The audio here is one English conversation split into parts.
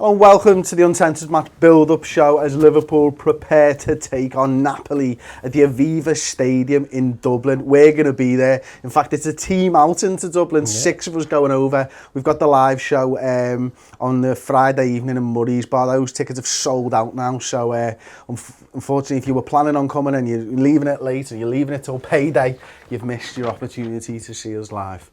And welcome to the Uncensored match build-up show as Liverpool prepare to take on Napoli at the Aviva Stadium in Dublin. We're going to be there. In fact, it's a team out into Dublin. 6 of us going over. We've got the live show on the Friday evening in Murray's Bar. Those tickets have sold out now. So unfortunately, if you were planning on coming and you're leaving it late or you're leaving it till payday, you've missed your opportunity to see us live.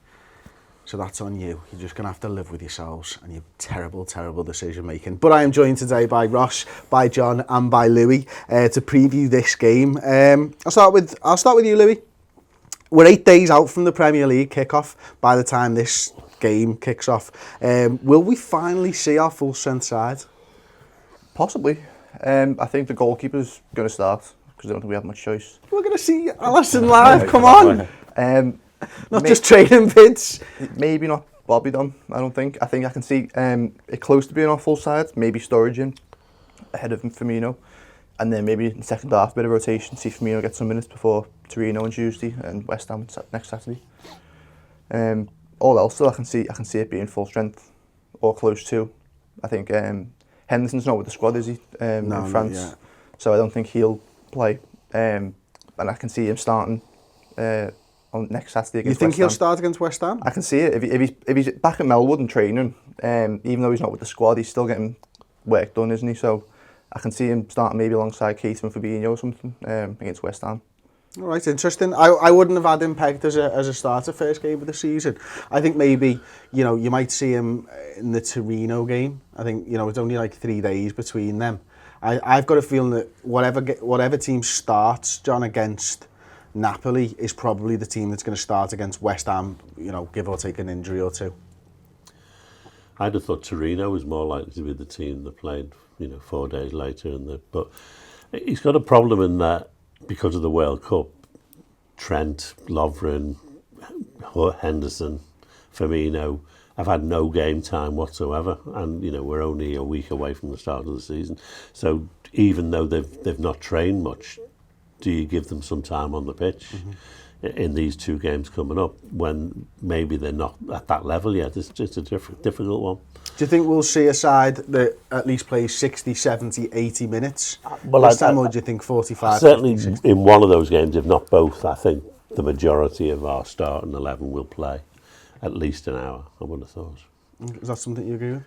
So that's on you. You're just going to have to live with yourselves and your terrible, terrible decision making. But I am joined today by Ross, by John and by Louis to preview this game. I'll start with you, Louis. We're 8 days out from the Premier League kickoff by the time this game kicks off. Will we finally see our full strength side? Possibly. I think the goalkeeper's going to start because I don't think we have much choice. We're going to see Alisson live. Come on. Not just training vids. Maybe not Bobby Dunn, I don't think. I think I can see it close to being on full side. Maybe Sturridge in ahead of Firmino. And then maybe in the second half, a bit of rotation. See Firmino get some minutes before Torino on Tuesday and West Ham next Saturday. All else, though, I can see it being full strength or close to. I think Henderson's not with the squad, is he? In France. So I don't think he'll play. And I can see him starting on next Saturday against West Ham. You think he'll start against West Ham? I can see it. If he's back at Melwood and training, even though he's not with the squad, he's still getting work done, isn't he? So I can see him starting maybe alongside Keita and Fabinho or something against West Ham. All right, interesting. I wouldn't have had him pegged as a starter first game of the season. I think maybe, you might see him in the Torino game. I think, it's only like 3 days between them. I've got a feeling that whatever team starts, John, against Napoli is probably the team that's going to start against West Ham, give or take an injury or two. I'd have thought Torino was more likely to be the team that played, 4 days later. But he's got a problem in that because of the World Cup, Trent, Lovren, Henderson, Firmino have had no game time whatsoever, and we're only a week away from the start of the season. So even though they've not trained much, do you give them some time on the pitch in these 2 games coming up when maybe they're not at that level yet? It's just a difficult one. Do you think we'll see a side that at least plays 60, 70, 80 minutes well, this time, or do you think 45? Certainly 50, 60? In one of those games, if not both, I think the majority of our starting 11 will play at least an hour, I would have thought. Is that something you agree with?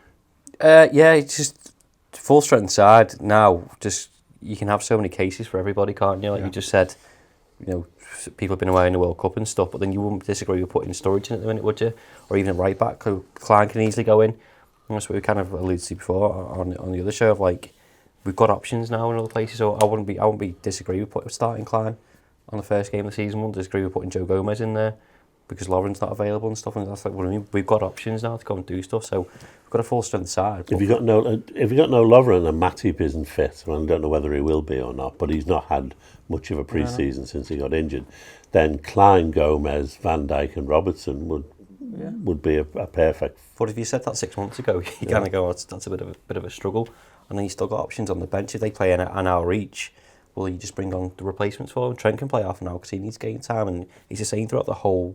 Yeah, it's just full strength side now. Just you can have so many cases for everybody, can't you? Like you just said, people have been away in the World Cup and stuff, but then you wouldn't disagree with putting Sturridge in at the minute, would you? Or even a right back. Klein can easily go in. And that's what we kind of alluded to before on the other show of like we've got options now in other places. So I wouldn't be disagree with starting Klein on the first game of the season. I wouldn't disagree with putting Joe Gomez in there because Lovren's not available and stuff. And that's like what I mean. We've got options now to go and do stuff. So we've got a full strength side. If you got no Lovren and Matip isn't fit, and I don't know whether he will be or not, but he's not had much of a pre-season since he got injured, then Klein, Gomez, Van Dijk and Robertson would be a perfect. But if you said that 6 months ago, you kind of go, that's a bit of a struggle. And then you still got options on the bench. If they play an hour each, well, you just bring on the replacements for them. Trent can play half an hour because he needs game time, and he's the same throughout the whole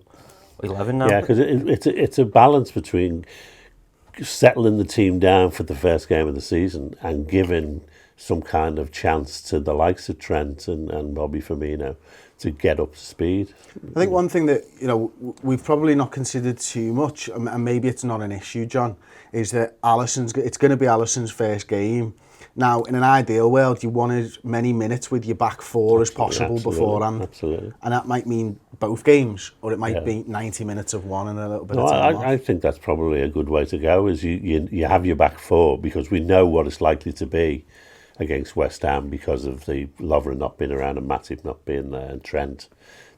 11 now. Yeah, because it's a balance between settling the team down for the first game of the season and giving some kind of chance to the likes of Trent and Bobby Firmino to get up to speed. I think one thing that we've probably not considered too much, and maybe it's not an issue, John, is that it's going to be Alisson's first game. Now, in an ideal world, you want as many minutes with your back four as possible beforehand. Absolutely. And that might mean both games, or it might be 90 minutes of one and a little bit of time off. I think that's probably a good way to go, is you have your back four, because we know what it's likely to be against West Ham because of the Lovren not being around and Matip not being there and Trent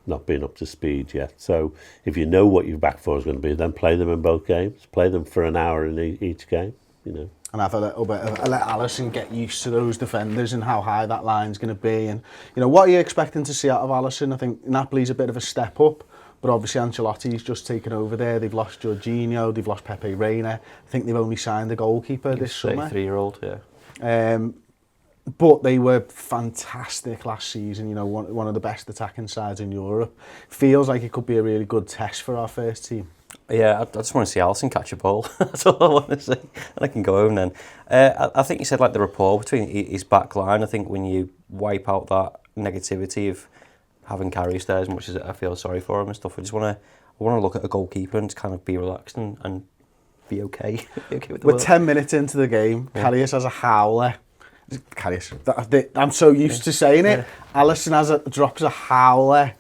not being up to speed yet. So if you know what your back four is going to be, then play them in both games. Play them for an hour in each game, And have a little bit of let Alisson get used to those defenders and how high that line's going to be. And what are you expecting to see out of Alisson? I think Napoli's a bit of a step up, but obviously Ancelotti's just taken over there. They've lost Jorginho, they've lost Pepe Reina. I think they've only signed a goalkeeper this summer. 33-year-old, yeah. But they were fantastic last season. One of the best attacking sides in Europe. Feels like it could be a really good test for our first team. Yeah, I just want to see Alisson catch a ball. That's all I want to see. And I can go home then. I think you said like the rapport between his back line. I think when you wipe out that negativity of having Karius there, as much as I feel sorry for him and stuff, I want to look at a goalkeeper and kind of be relaxed and be okay. Be okay with the We're world. 10 minutes into the game. Yeah. Karius has a howler. Karius. I'm so used to saying it. Alisson drops a howler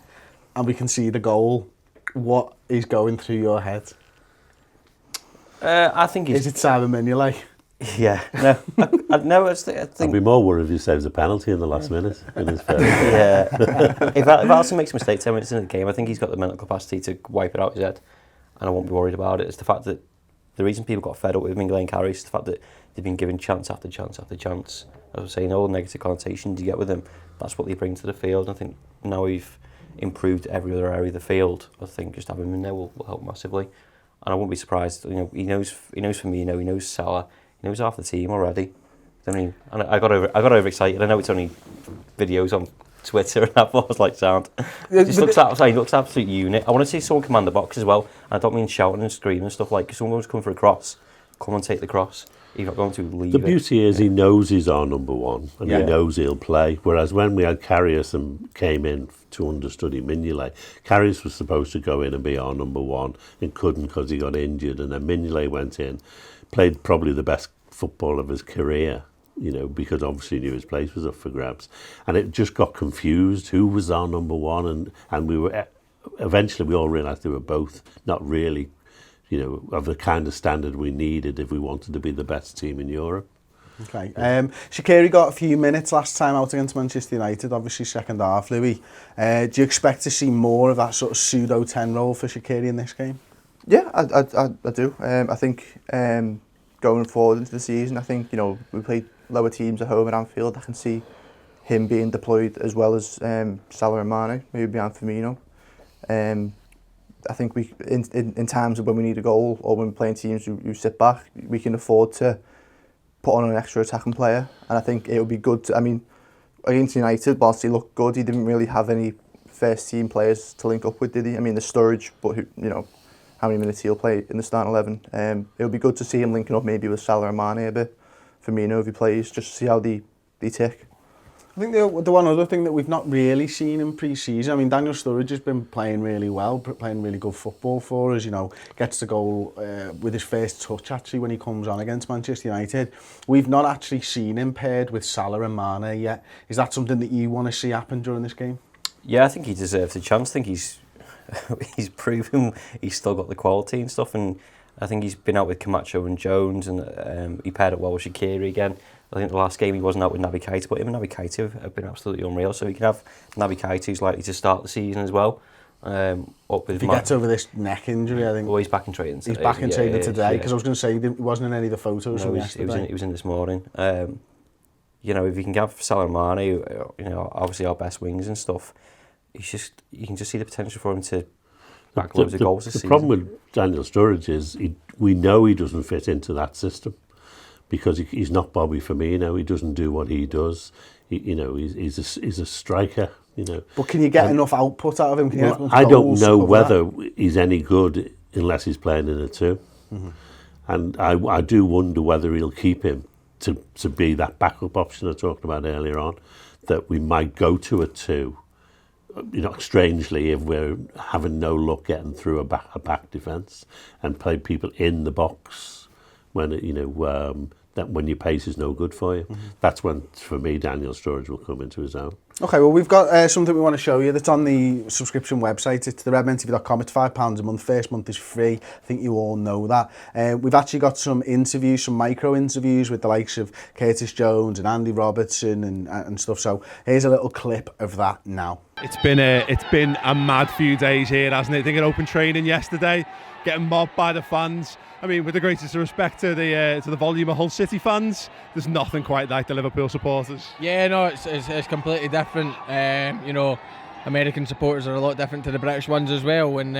and we can see the goal. What is going through your head? I think is it Simon Mignolet? Yeah, no. I think I'd be more worried if he saves a penalty in the last minute. Yeah, if Alisson makes a mistake 10 minutes into the game, I think he's got the mental capacity to wipe it out his head, and I won't be worried about it. It's the fact that the reason people got fed up with Mignolet and Karius is the fact that they've been given chance after chance after chance. As I was saying, all the negative connotations you get with them, that's what they bring to the field. I think now we've improved every other area of the field. I think just having him in there will help massively, and I wouldn't be surprised. You know, he knows Firmino, he knows Salah, he knows half the team already. And I got overexcited. I know it's only videos on Twitter and that, but I was like, sound. He looks absolute unit. I want to see someone command the box as well. And I don't mean shouting and screaming and stuff. Like, if someone was coming for a cross, come and take the cross. You're not going to leave the beauty is he knows he's our number one and he knows he'll play. Whereas when we had Karius and came in to understudy Mignolet, Karius was supposed to go in and be our number one and couldn't because he got injured. And then Mignolet went in, played probably the best football of his career, you know, because obviously he knew his place was up for grabs. And it just got confused who was our number one. And we were eventually we all realised they were both not really, you know, of the kind of standard we needed if we wanted to be the best team in Europe. Okay. Shaqiri got a few minutes last time out against Manchester United, obviously second half, Louis. Do you expect to see more of that sort of pseudo 10 role for Shaqiri in this game? Yeah, I do. I think going forward into the season, I think, you know, we played lower teams at home at Anfield. I can see him being deployed as well as Salah and Mane, maybe behind Firmino. I think we, in times of when we need a goal or when we're playing teams who sit back, we can afford to put on an extra attacking player. And I think it would be good to, I mean, against United, whilst he looked good, he didn't really have any first team players to link up with, did he? I mean, the Sturridge, but who, you know, how many minutes he'll play in the starting 11. It would be good to see him linking up maybe with Salah and Mane a bit, Firmino if he plays, just to see how they tick. I think the one other thing that we've not really seen in pre-season, I mean, Daniel Sturridge has been playing really well, playing really good football for us, you know, gets the goal with his first touch actually when he comes on against Manchester United. We've not actually seen him paired with Salah and Mane yet. Is that something that you want to see happen during this game? Yeah, I think he deserves a chance. I think he's proven he's still got the quality and stuff, and I think he's been out with Camacho and Jones, and he paired up well with Shaqiri again. I think the last game he wasn't out with Naby Keita, but him and Naby Keita have been absolutely unreal. So we can have Naby Keita, who's likely to start the season as well. Up with if he gets over this neck injury, I think. Well, he's back in training today. He's back in training today, because I was going to say he wasn't in any of the photos from yesterday. He was in this morning. You know, if you can have Salah and Mane, you know, obviously our best wings and stuff, you can just see the potential for him to back loads of goals this season. The problem with Daniel Sturridge is we know he doesn't fit into that system because he's not Bobby Firmino. He doesn't do what he does. He's a striker. You know. But can you get enough output out of him? I don't know whether he's any good unless he's playing in a two. Mm-hmm. And I do wonder whether he'll keep him to be that backup option I talked about earlier on, that we might go to a two. You know, strangely, if we're having no luck getting through a back defence and play people in the box when that when your pace is no good for you, that's when, for me, Daniel Sturridge will come into his own. Okay, well, we've got something we want to show you that's on the subscription website. It's the redmentv.com. It's £5 a month. First month is free. I think you all know that. We've actually got some interviews, some micro interviews with the likes of Curtis Jones and Andy Robertson and stuff. So here's a little clip of that now. It's been a mad few days here, hasn't it? I think it opened training yesterday, getting mobbed by the fans. I mean, with the greatest respect to the volume of Hull City fans, there's nothing quite like the Liverpool supporters. Yeah, no, it's completely different. You know, American supporters are a lot different to the British ones as well. And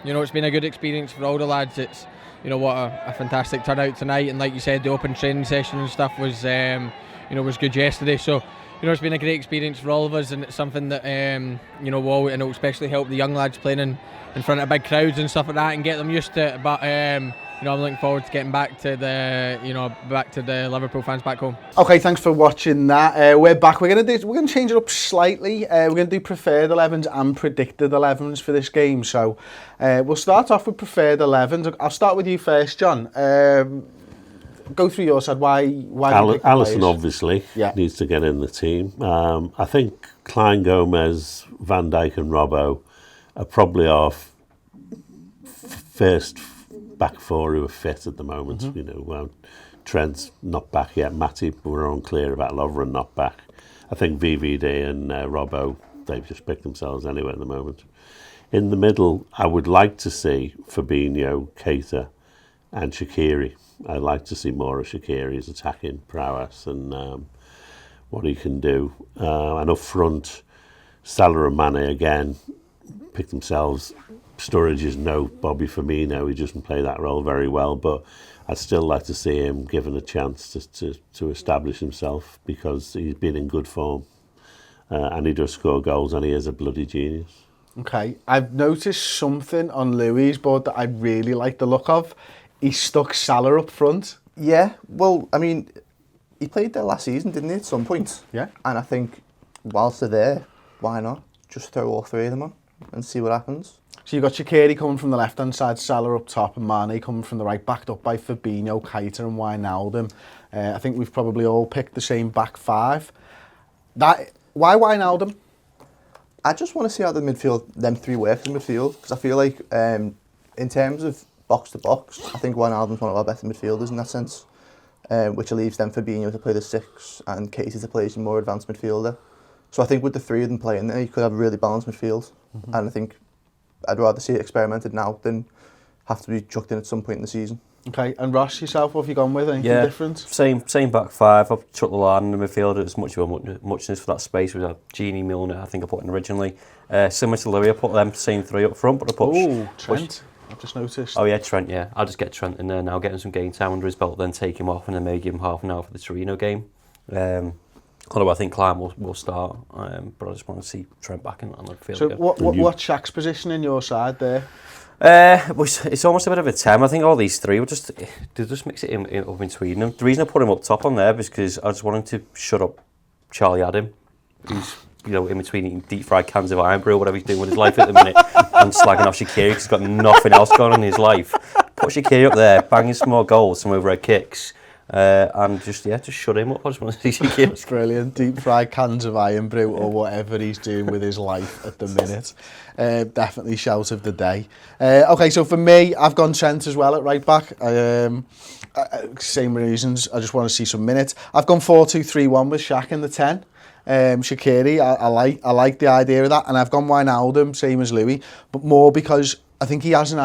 you know, it's been a good experience for all the lads. It's, you know, what a fantastic turnout tonight. And like you said, the open training session and stuff was, you know, was good yesterday. So, you know, it's been a great experience for all of us, and it's something that you know, will, and it'll especially help the young lads playing in front of big crowds and stuff like that, and get them used to it. But you know, I'm looking forward to getting back to the Liverpool fans back home. Okay, thanks for watching that. We're back. We're gonna change it up slightly. We're gonna do preferred 11s and predicted 11s for this game. So we'll start off with preferred 11s. I'll start with you first, John. Go through your side. Why Alisson obviously Yeah. needs to get in the team. I think Klein, Gomez, Van Dijk and Robbo are probably our first back four who are fit at the moment. You know, Trent's not back yet. Matip, we're unclear about. Lovren not back. I think VVD and Robbo, they've just picked themselves anyway at the moment. In the middle, I would like to see Fabinho, Keita and Shaqiri. I'd like to see more of Shaqiri's attacking prowess and what he can do. And up front, Salah and Mane again picked themselves. Sturridge is no Bobby Firmino. He doesn't play that role very well, but I'd still like to see him given a chance to establish himself because he's been in good form and he does score goals and he is a bloody genius. Okay, I've noticed something on Louis' board that I really like the look of. He stuck Salah up front. Yeah, well, I mean, he played there last season, didn't he, at some point? Yeah. And I think whilst they're there, why not? Just throw all three of them on and see what happens. So you've got Shaqiri coming from the left-hand side, Salah up top, and Mane coming from the right, backed up by Fabinho, Keita and Wijnaldum. I think we've probably all picked the same back five. Why Wijnaldum? I just want to see how them three work in midfield, because I feel like in terms of box to box, I think Wijnaldum's one of our better midfielders in that sense, which leaves them Fabinho to play the six and Keita to play as a more advanced midfielder. So I think with the three of them playing there, you could have a really balanced midfield, and I think I'd rather see it experimented now than have to be chucked in at some point in the season. Okay, and Ross, yourself, what have you gone with? Anything different? Same back five. I've chucked the line in the midfield. It's much of a muchness for that space. We had Gini, Milner, I think I put in originally. Similar to Louis, I put them same three up front, but I put... Trent. I've just noticed. Oh yeah, Trent, yeah. I'll just get Trent in there now, get him some game time under his belt, then take him off and then maybe give him half an hour for the Torino game. Although I think Klein will start, but I just want to see Trent back in the field. So again. what's Shaq's position in your side there? It's almost a bit of a 10. I think all these three will just mix it up in between them. The reason I put him up top on there is because I just want him to shut up Charlie Adam, who's in between eating deep fried cans of iron brew or whatever he's doing with his life at the minute, and slagging off Shaqiri because he's got nothing else going on in his life. Put Shaqiri up there, banging some more goals, some overhead kicks. And just shut him up. I just want to see Shaqiri. Brilliant. Deep fried cans of iron brew or whatever he's doing with his life at the minute. Definitely shout of the day. Okay, so for me, I've gone Trent as well at right back. Same reasons. I just want to see some minutes. I've gone 4-2-3-1 with Shaq in the 10. Shaqiri, I like the idea of that, and I've gone Wijnaldum, same as Louis, but more because I think he hasn't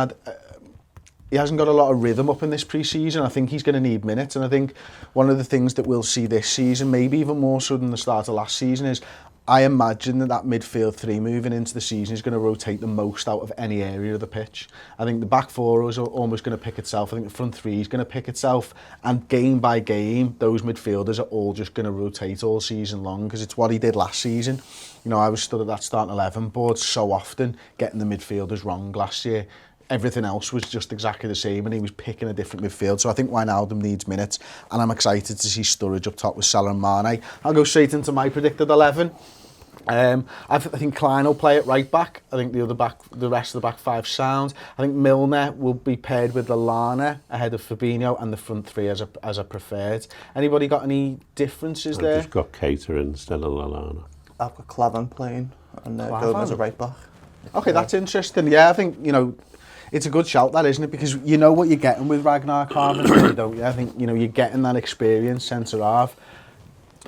got a lot of rhythm up in this pre-season. I think he's going to need minutes, and I think one of the things that we'll see this season, maybe even more so than the start of last season, is I imagine that midfield three moving into the season is going to rotate the most out of any area of the pitch. I think the back four is almost going to pick itself. I think the front three is going to pick itself, and game by game, those midfielders are all just going to rotate all season long, because it's what he did last season. You know, I was stood at that starting 11 board so often, getting the midfielders wrong last year. Everything else was just exactly the same, and he was picking a different midfield. So I think Wijnaldum needs minutes, and I'm excited to see Sturridge up top with Salah and Mane. I'll go straight into my predicted 11. I think Klein will play at right back. I think the rest of the back five sound. I think Milner will be paired with Lallana ahead of Fabinho, and the front three as a preferred. Anybody got any differences there? I've just got Keita instead of Lallana. I've got Klavan playing and Gomez at right back. Okay, that's interesting. Yeah, I think, it's a good shout, that, isn't it? Because you know what you're getting with Ragnar Carvin, don't you? I think, you're getting that experience centre-half.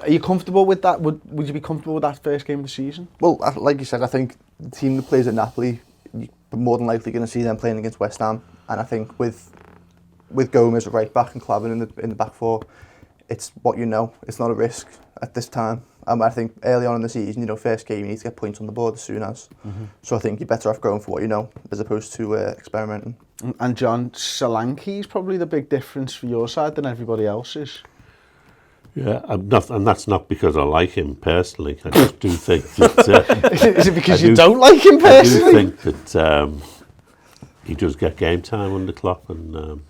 Are you comfortable with that? Would you be comfortable with that first game of the season? Well, like you said, I think the team that plays at Napoli, you're more than likely going to see them playing against West Ham. And I think with Gomez at right back and Klavan in the back four, it's what you know. It's not a risk at this time. I think early on in the season, first game, you need to get points on the board as soon as. So I think you're better off going for what you know as opposed to experimenting. And John, Solanke is probably the big difference for your side than everybody else's. Yeah, and that's not because I like him personally. I just do think that... Is it because you don't like him personally? I do think that he does get game time under Klopp, and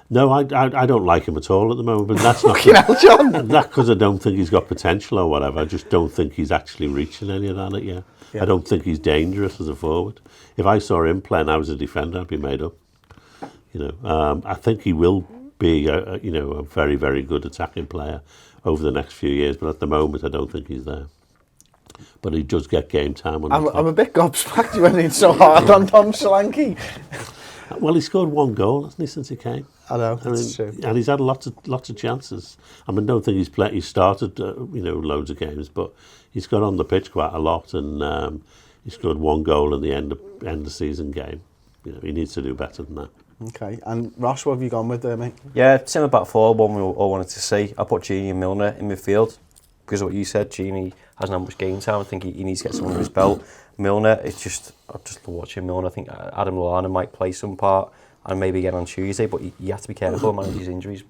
no, I don't like him at all at the moment. But that's not John. not because I don't think he's got potential or whatever. I just don't think he's actually reaching any of that yet. Yeah. I don't think he's dangerous as a forward. If I saw him playing, I was a defender, I'd be made up. I think he will be a very, very good attacking player over the next few years, but at the moment I don't think he's there. But he does get game time. I'm a bit gobsmacked you went in so hard on Tom Solanke. Well, he scored 1 goal, hasn't he, since he came? I know, that's true. And he's had lots of chances. I mean, I don't think he started loads of games, but he's got on the pitch quite a lot, and he scored 1 goal in the end of season game. He needs to do better than that. Okay, and Ross, what have you gone with there, mate? Yeah, similar back four, one we all wanted to see. I put Gini and Milner in midfield because of what you said. Gini hasn't had much game time. I think he needs to get someone under his belt. Milner, I just love watching Milner. I think Adam Lallana might play some part and maybe again on Tuesday, but you have to be careful and manage his injuries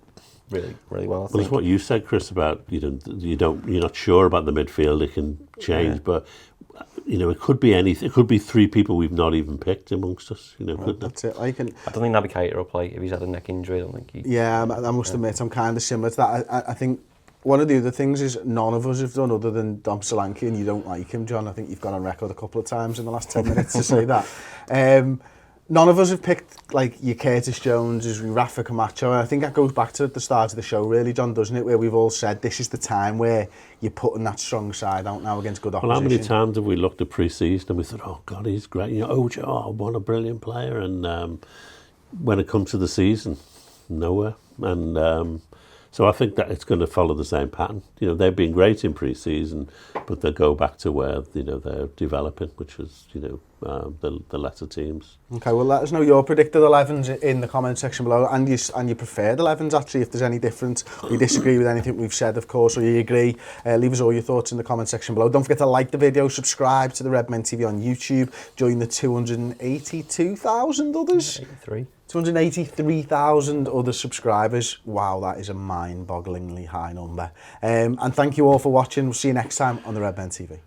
really, really well. I think. Well, it's what you said, Chris, about you're not sure about the midfield. It can change, but it could be anything. It could be 3 people we've not even picked amongst us. That's it. I don't think Naby Keita will play if he's had a neck injury. I don't think he. Yeah, I must admit I'm kind of similar to that. I think one of the other things is none of us have done other than Dom Solanke, and you don't like him, John. I think you've gone on record a couple of times in the last 10 minutes to say that. None of us have picked like your Curtis Jones, your Rafa Camacho. And I think that goes back to the start of the show, really, John, doesn't it? Where we've all said this is the time where you're putting that strong side out now against good opposition. Well, how many times have we looked at pre-season and we thought, oh God, he's great. Ojo, what a brilliant player. And when it comes to the season, nowhere. And so I think that it's going to follow the same pattern. They've been great in pre-season, but they'll go back to where they're developing, which is the lesser teams. Okay, well, let us know your predicted 11s in the comment section below, and your preferred 11s actually, if there's any difference. Or you disagree with anything we've said, of course, or you agree. Leave us all your thoughts in the comment section below. Don't forget to like the video, subscribe to the Redmen TV on YouTube, join the 282,000 others. 283,000 other subscribers. Wow, that is a mind-bogglingly high number. And thank you all for watching. We'll see you next time on the Redmen TV.